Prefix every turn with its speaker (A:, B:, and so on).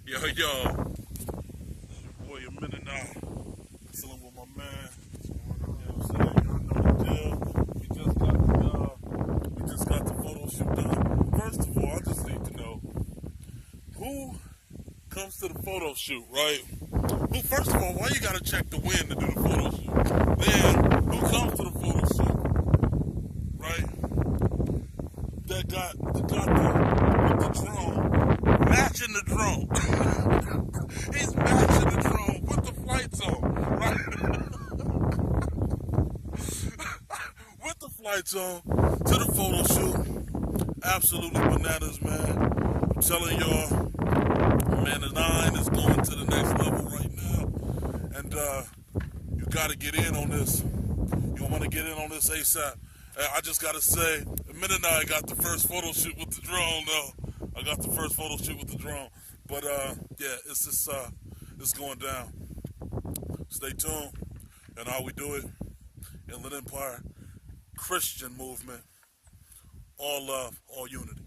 A: Yo, it's your boy Amina now. Chilling with my man. You know what I'm saying? Y'all know the deal. We just got the photo shoot done. First of all, I just need to know who comes to the photo shoot, right? Well, first of all, why you gotta check the wind to do the photo shoot? Then, who comes to the photo shoot, right? That got the drone, matching the drone. He's matching the drone with the flights on, right? With the flights on to the photo shoot. Absolutely bananas, man. I'm telling y'all, man, the 9 is going to the next level right now. And you got to get in on this. You want to get in on this ASAP. I just got to say, the minute I got the first photo shoot with the drone, though. I got the first photo shoot with the drone. But, yeah, it's just, it's going down. Stay tuned. And how we do it. Inland Empire Christian movement. All love, all unity.